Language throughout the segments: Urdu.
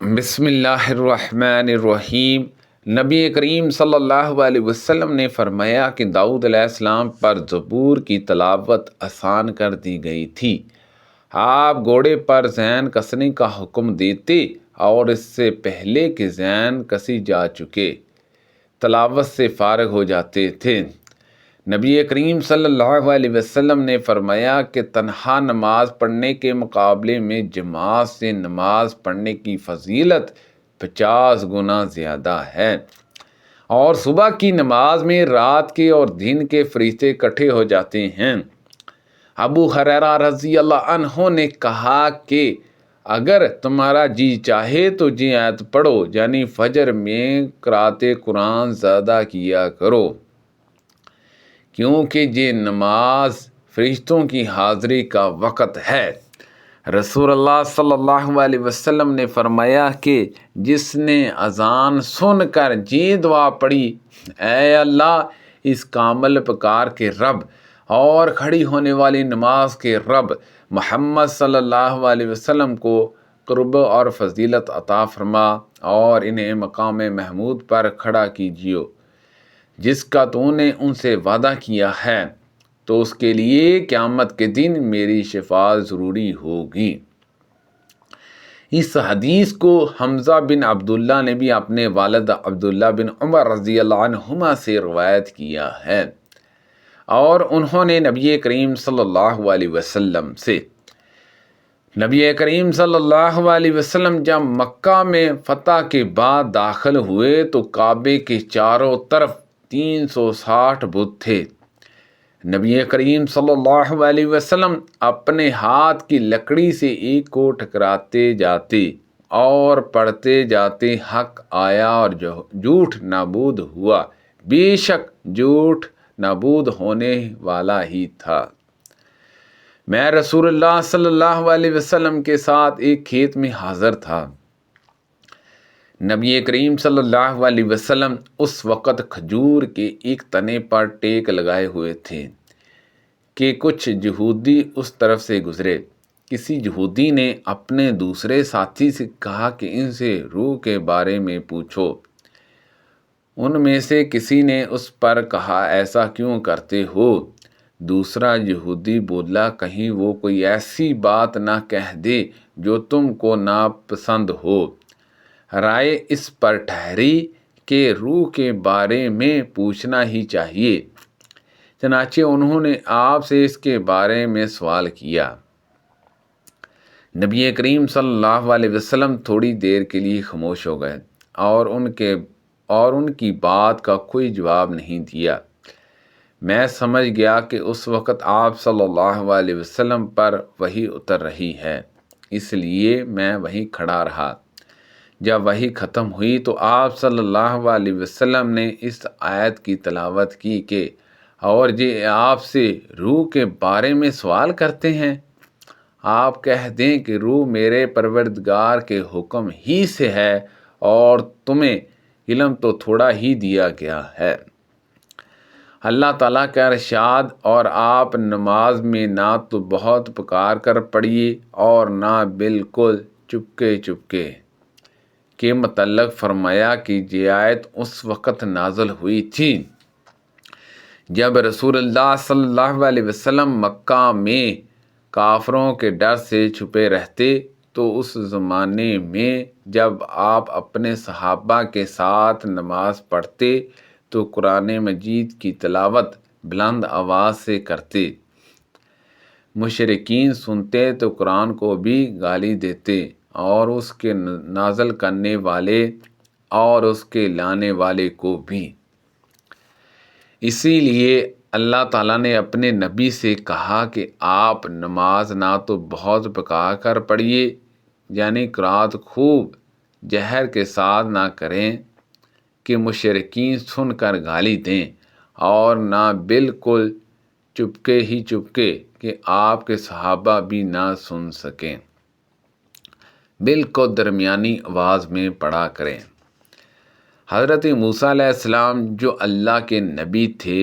بسم اللہ الرحمن الرحیم۔ نبی کریم صلی اللہ علیہ وسلم نے فرمایا کہ داؤد علیہ السلام پر زبور کی تلاوت آسان کر دی گئی تھی۔ آپ گھوڑے پر زین کسنے کا حکم دیتے اور اس سے پہلے کہ زین کسی جا چکے تلاوت سے فارغ ہو جاتے تھے۔ نبی کریم صلی اللہ علیہ وسلم نے فرمایا کہ تنہا نماز پڑھنے کے مقابلے میں جماعت سے نماز پڑھنے کی فضیلت 50 گنا زیادہ ہے، اور صبح کی نماز میں رات کے اور دن کے فرشتے اکٹھے ہو جاتے ہیں۔ ابو ہریرہ رضی اللہ عنہ نے کہا کہ اگر تمہارا جی چاہے تو یہ آیت پڑھو، یعنی فجر میں قرأت قرآن زیادہ کیا کرو، کیونکہ یہ نماز فرشتوں کی حاضری کا وقت ہے۔ رسول اللہ صلی اللہ علیہ وسلم نے فرمایا کہ جس نے اذان سن کر یہ دعا پڑھی، اے اللہ اس کامل پکار کے رب اور کھڑی ہونے والی نماز کے رب، محمد صلی اللہ علیہ وسلم کو قرب اور فضیلت عطا فرما اور انہیں مقام محمود پر کھڑا کیجیے جس کا تو نے ان سے وعدہ کیا ہے، تو اس کے لیے قیامت کے دن میری شفاعت ضروری ہوگی۔ اس حدیث کو حمزہ بن عبداللہ نے بھی اپنے والد عبداللہ بن عمر رضی اللہ عنہما سے روایت کیا ہے، اور انہوں نے نبی کریم صلی اللہ علیہ وسلم سے نبی کریم صلی اللہ علیہ وسلم جب مکہ میں فتح کے بعد داخل ہوئے تو کعبے کے چاروں طرف 360 بت تھے۔ نبی کریم صلی اللہ علیہ وسلم اپنے ہاتھ کی لکڑی سے ایک کو ٹکراتے جاتے اور پڑھتے جاتے، حق آیا اور جھوٹ نابود ہوا، بے شک جھوٹ نابود ہونے والا ہی تھا۔ میں رسول اللہ صلی اللہ علیہ وسلم کے ساتھ ایک کھیت میں حاضر تھا۔ نبی کریم صلی اللہ علیہ وسلم اس وقت کھجور کے ایک تنے پر ٹیک لگائے ہوئے تھے کہ کچھ یہودی اس طرف سے گزرے۔ کسی یہودی نے اپنے دوسرے ساتھی سے کہا کہ ان سے روح کے بارے میں پوچھو۔ ان میں سے کسی نے اس پر کہا، ایسا کیوں کرتے ہو؟ دوسرا یہودی بولا، کہیں وہ کوئی ایسی بات نہ کہہ دے جو تم کو ناپسند ہو۔ رائے اس پر ٹھہری کہ روح کے بارے میں پوچھنا ہی چاہیے، چنانچہ انہوں نے آپ سے اس کے بارے میں سوال کیا۔ نبی کریم صلی اللہ علیہ وسلم تھوڑی دیر کے لیے خاموش ہو گئے اور ان کی بات کا کوئی جواب نہیں دیا۔ میں سمجھ گیا کہ اس وقت آپ صلی اللہ علیہ وسلم پر وحی اتر رہی ہے، اس لیے میں وہیں کھڑا رہا۔ جب وحی ختم ہوئی تو آپ صلی اللہ علیہ وسلم نے اس آیت کی تلاوت کی کہ اور یہ آپ سے روح کے بارے میں سوال کرتے ہیں، آپ کہہ دیں کہ روح میرے پروردگار کے حکم ہی سے ہے اور تمہیں علم تو تھوڑا ہی دیا گیا ہے۔ اللہ تعالیٰ کا ارشاد، اور آپ نماز میں نہ تو بہت پکار کر پڑھیے اور نہ بالکل چپکے چپکے کے متعلق فرمایا کہ یہ آیت اس وقت نازل ہوئی تھی جب رسول اللہ صلی اللہ علیہ وسلم مکہ میں کافروں کے ڈر سے چھپے رہتے، تو اس زمانے میں جب آپ اپنے صحابہ کے ساتھ نماز پڑھتے تو قرآن مجید کی تلاوت بلند آواز سے کرتے۔ مشرکین سنتے تو قرآن کو بھی گالی دیتے اور اس کے نازل کرنے والے اور اس کے لانے والے کو بھی۔ اسی لیے اللہ تعالیٰ نے اپنے نبی سے کہا کہ آپ نماز نہ تو بہت پکا کر پڑھیے، یعنی قرأت خوب جہر کے ساتھ نہ کریں کہ مشرکین سن کر گالی دیں، اور نہ بالکل چپکے ہی چپکے کہ آپ کے صحابہ بھی نہ سن سکیں، بالکل درمیانی آواز میں پڑھا کریں۔ حضرت موسیٰ علیہ السلام جو اللہ کے نبی تھے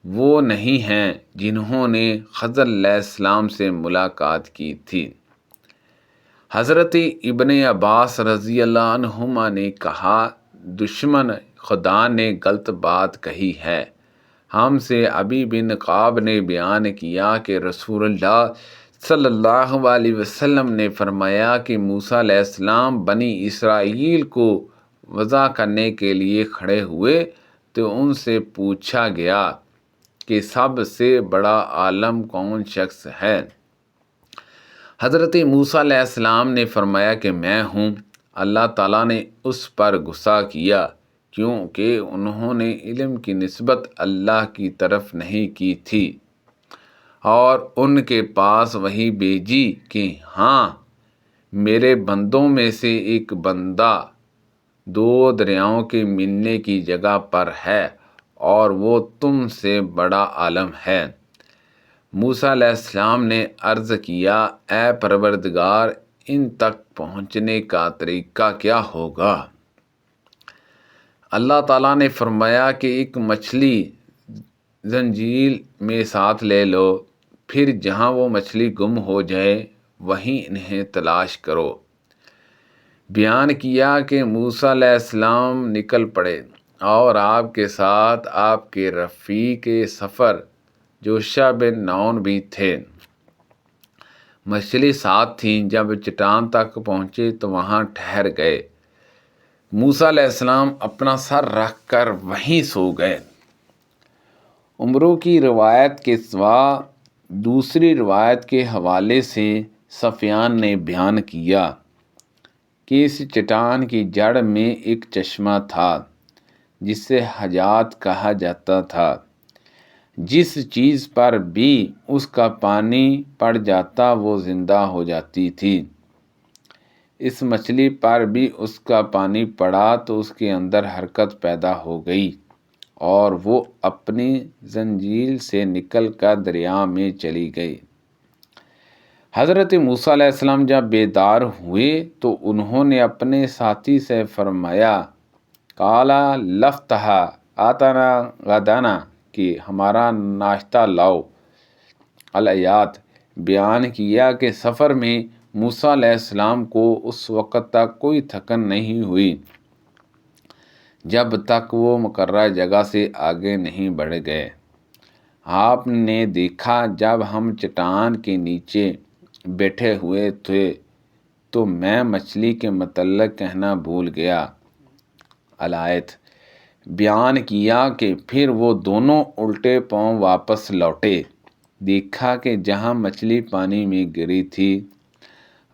وہ نہیں ہیں جنہوں نے خضر علیہ السلام سے ملاقات کی تھی۔ حضرت ابن عباس رضی اللہ عنہما نے کہا، دشمن خدا نے غلط بات کہی ہے۔ ہم سے ابی بن کعب نے بیان کیا کہ رسول اللہ صلی اللہ علیہ وسلم نے فرمایا کہ موسیٰ علیہ السلام بنی اسرائیل کو وضع کرنے کے لیے کھڑے ہوئے تو ان سے پوچھا گیا کہ سب سے بڑا عالم کون شخص ہے؟ حضرت موسیٰ علیہ السلام نے فرمایا کہ میں ہوں۔ اللہ تعالیٰ نے اس پر غصہ کیا کیونکہ انہوں نے علم کی نسبت اللہ کی طرف نہیں کی تھی، اور ان کے پاس وحی بھیجی کہ ہاں، میرے بندوں میں سے ایک بندہ دو دریاؤں کے ملنے کی جگہ پر ہے اور وہ تم سے بڑا عالم ہے۔ موسیٰ علیہ السلام نے عرض کیا، اے پروردگار، ان تک پہنچنے کا طریقہ کیا ہوگا؟ اللہ تعالیٰ نے فرمایا کہ ایک مچھلی زنجیر میں ساتھ لے لو، پھر جہاں وہ مچھلی گم ہو جائے وہیں انہیں تلاش کرو۔ بیان کیا کہ موسیٰ علیہ السلام نکل پڑے اور آپ کے ساتھ آپ کے رفیق سفر یوشع بن نون بھی تھے۔ مچھلی ساتھ تھیں۔ جب چٹان تک پہنچے تو وہاں ٹھہر گئے۔ موسیٰ علیہ السلام اپنا سر رکھ کر وہیں سو گئے۔ عمرو کی روایت کے سوا دوسری روایت کے حوالے سے سفیان نے بیان کیا کہ اس چٹان کی جڑ میں ایک چشمہ تھا جسے حجات کہا جاتا تھا۔ جس چیز پر بھی اس کا پانی پڑ جاتا وہ زندہ ہو جاتی تھی۔ اس مچھلی پر بھی اس کا پانی پڑا تو اس کے اندر حرکت پیدا ہو گئی اور وہ اپنی زنجیر سے نکل کر دریا میں چلی گئی۔ حضرت موسیٰ علیہ السلام جب بیدار ہوئے تو انہوں نے اپنے ساتھی سے فرمایا، قالا لفتح آتنا غدانا، کہ ہمارا ناشتہ لاؤ۔ الآیات بیان کیا کہ سفر میں موسیٰ علیہ السلام کو اس وقت تک کوئی تھکن نہیں ہوئی جب تک وہ مقررہ جگہ سے آگے نہیں بڑھ گئے۔ آپ نے دیکھا جب ہم چٹان کے نیچے بیٹھے ہوئے تھے تو میں مچھلی کے متعلق کہنا بھول گیا۔ الآیت بیان کیا کہ پھر وہ دونوں الٹے پاؤں واپس لوٹے۔ دیکھا کہ جہاں مچھلی پانی میں گری تھی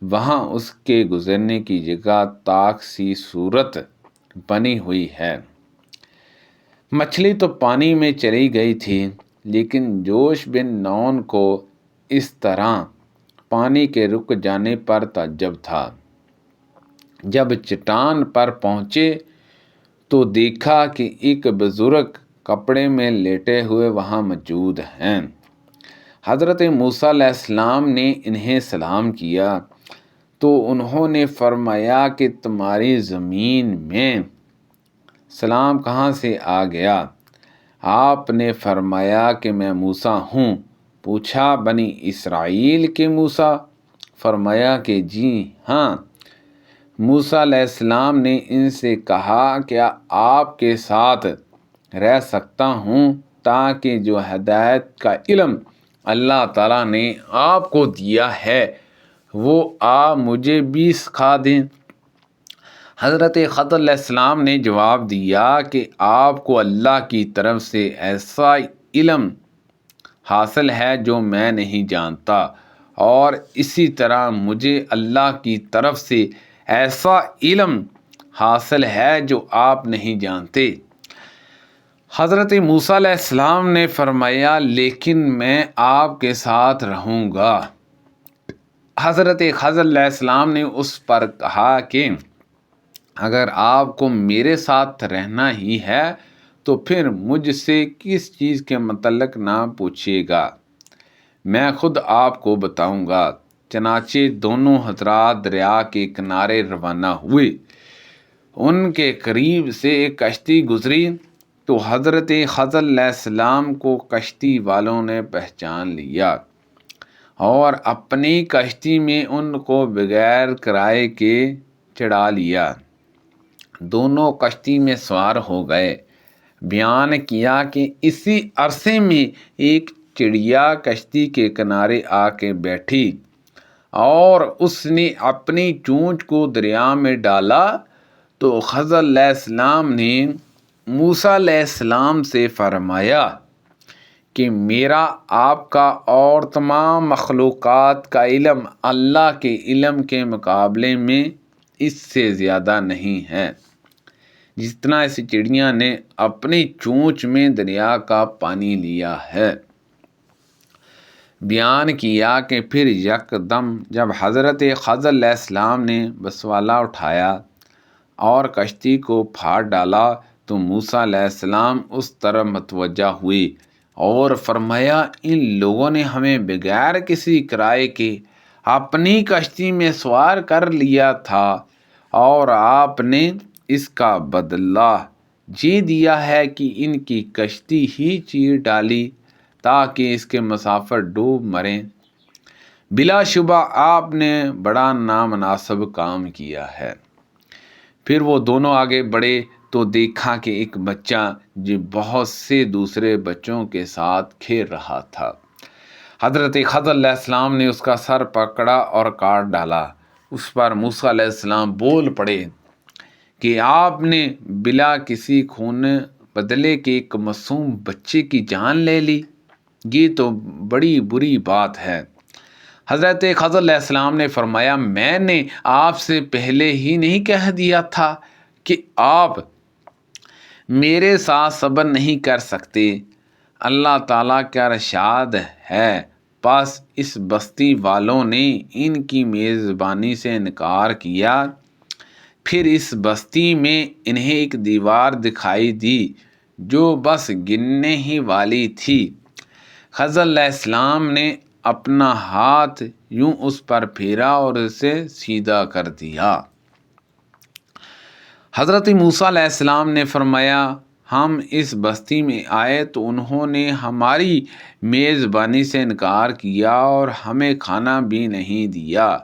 وہاں اس کے گزرنے کی جگہ طاق سی صورت بنی ہوئی ہے۔ مچھلی تو پانی میں چلی گئی تھی لیکن یوشع بن نون کو اس طرح پانی کے رک جانے پر تعجب تھا۔ جب چٹان پر پہنچے تو دیکھا کہ ایک بزرگ کپڑے میں لیٹے ہوئے وہاں موجود ہیں۔ حضرت موسیٰ علیہ السلام نے انہیں سلام کیا تو انہوں نے فرمایا کہ تمہاری زمین میں سلام کہاں سے آ گیا؟ آپ نے فرمایا کہ میں موسیٰ ہوں۔ پوچھا، بنی اسرائیل کے موسیٰ؟ فرمایا کہ جی ہاں۔ موسیٰ علیہ السلام نے ان سے کہا، کیا آپ کے ساتھ رہ سکتا ہوں تاکہ جو ہدایت کا علم اللہ تعالیٰ نے آپ کو دیا ہے وہ آپ مجھے بھی سکھا دیں؟ حضرت خضر علیہ السلام نے جواب دیا کہ آپ کو اللہ کی طرف سے ایسا علم حاصل ہے جو میں نہیں جانتا، اور اسی طرح مجھے اللہ کی طرف سے ایسا علم حاصل ہے جو آپ نہیں جانتے۔ حضرت موسیٰ علیہ السلام نے فرمایا، لیکن میں آپ کے ساتھ رہوں گا۔ حضرت خضر علیہ السلام نے اس پر کہا کہ اگر آپ کو میرے ساتھ رہنا ہی ہے تو پھر مجھ سے کس چیز کے متعلق نہ پوچھیے گا، میں خود آپ کو بتاؤں گا۔ چنانچہ دونوں حضرات دریا کے کنارے روانہ ہوئے۔ ان کے قریب سے ایک کشتی گزری تو حضرت خضر علیہ السلام کو کشتی والوں نے پہچان لیا اور اپنی کشتی میں ان کو بغیر کرائے کے چڑھا لیا۔ دونوں کشتی میں سوار ہو گئے۔ بیان کیا کہ اسی عرصے میں ایک چڑیا کشتی کے کنارے آ کے بیٹھی اور اس نے اپنی چونچ کو دریا میں ڈالا تو خضر علیہ السلام نے موسیٰ علیہ السلام سے فرمایا کہ میرا آپ کا اور تمام مخلوقات کا علم اللہ کے علم کے مقابلے میں اس سے زیادہ نہیں ہے، جتنا اس چڑیا نے اپنی چونچ میں دریا کا پانی لیا ہے۔ بیان کیا کہ پھر یکدم جب حضرت خضر علیہ السلام نے بسوالا اٹھایا اور کشتی کو پھاڑ ڈالا تو موسیٰ علیہ السلام اس طرف متوجہ ہوئے اور فرمایا ان لوگوں نے ہمیں بغیر کسی کرائے کے اپنی کشتی میں سوار کر لیا تھا اور آپ نے اس کا بدلہ یہ دیا ہے کہ ان کی کشتی ہی چیر ڈالی تاکہ اس کے مسافر ڈوب مریں۔ بلا شبہ آپ نے بڑا نامناسب کام کیا ہے۔ پھر وہ دونوں آگے بڑھے تو دیکھا کہ ایک بچہ جو بہت سے دوسرے بچوں کے ساتھ کھیل رہا تھا۔ حضرت خضر علیہ السلام نے اس کا سر پکڑا اور کاٹ ڈالا۔ اس پر موسیٰ علیہ السلام بول پڑے کہ آپ نے بلا کسی خون بدلے کے ایک معصوم بچے کی جان لے لی، یہ تو بڑی بری بات ہے۔ حضرت خضر علیہ السلام نے فرمایا میں نے آپ سے پہلے ہی نہیں کہہ دیا تھا کہ آپ میرے ساتھ صبر نہیں کر سکتے۔ اللہ تعالیٰ کا ارشاد ہے پس اس بستی والوں نے ان کی میزبانی سے انکار کیا، پھر اس بستی میں انہیں ایک دیوار دکھائی دی جو بس گرنے ہی والی تھی۔ خضر علیہ السلام نے اپنا ہاتھ یوں اس پر پھیرا اور اسے سیدھا کر دیا۔ حضرت موسیٰ علیہ السلام نے فرمایا ہم اس بستی میں آئے تو انہوں نے ہماری میزبانی سے انکار کیا اور ہمیں کھانا بھی نہیں دیا،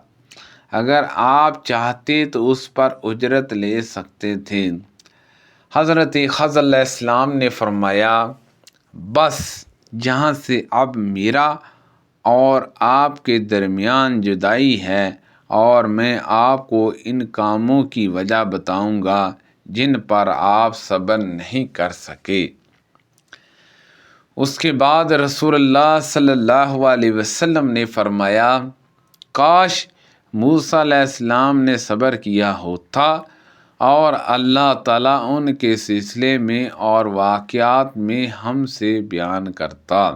اگر آپ چاہتے تو اس پر اجرت لے سکتے تھے۔ حضرت خضر علیہ السلام نے فرمایا بس جہاں سے اب میرا اور آپ کے درمیان جدائی ہے اور میں آپ کو ان کاموں کی وجہ بتاؤں گا جن پر آپ صبر نہیں کر سکے۔ اس کے بعد رسول اللہ صلی اللہ علیہ وسلم نے فرمایا کاش موسیٰ علیہ السلام نے صبر کیا ہوتا اور اللہ تعالیٰ ان کے سلسلے میں اور واقعات میں ہم سے بیان کرتا۔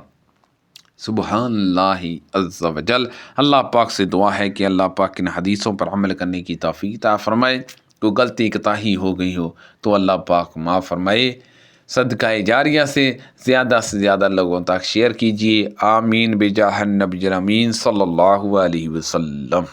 سبحان اللہ عز و جل۔ اللہ پاک سے دعا ہے کہ اللہ پاک ان حدیثوں پر عمل کرنے کی توفیق عطا فرمائے۔ کوئی غلطی کوتاہی ہو گئی ہو تو اللہ پاک معاف فرمائے۔ صدقہ جاریہ سے زیادہ لوگوں تک شیئر کیجیے۔ آمین بجاہ النبی الامین صلی اللہ علیہ وسلم۔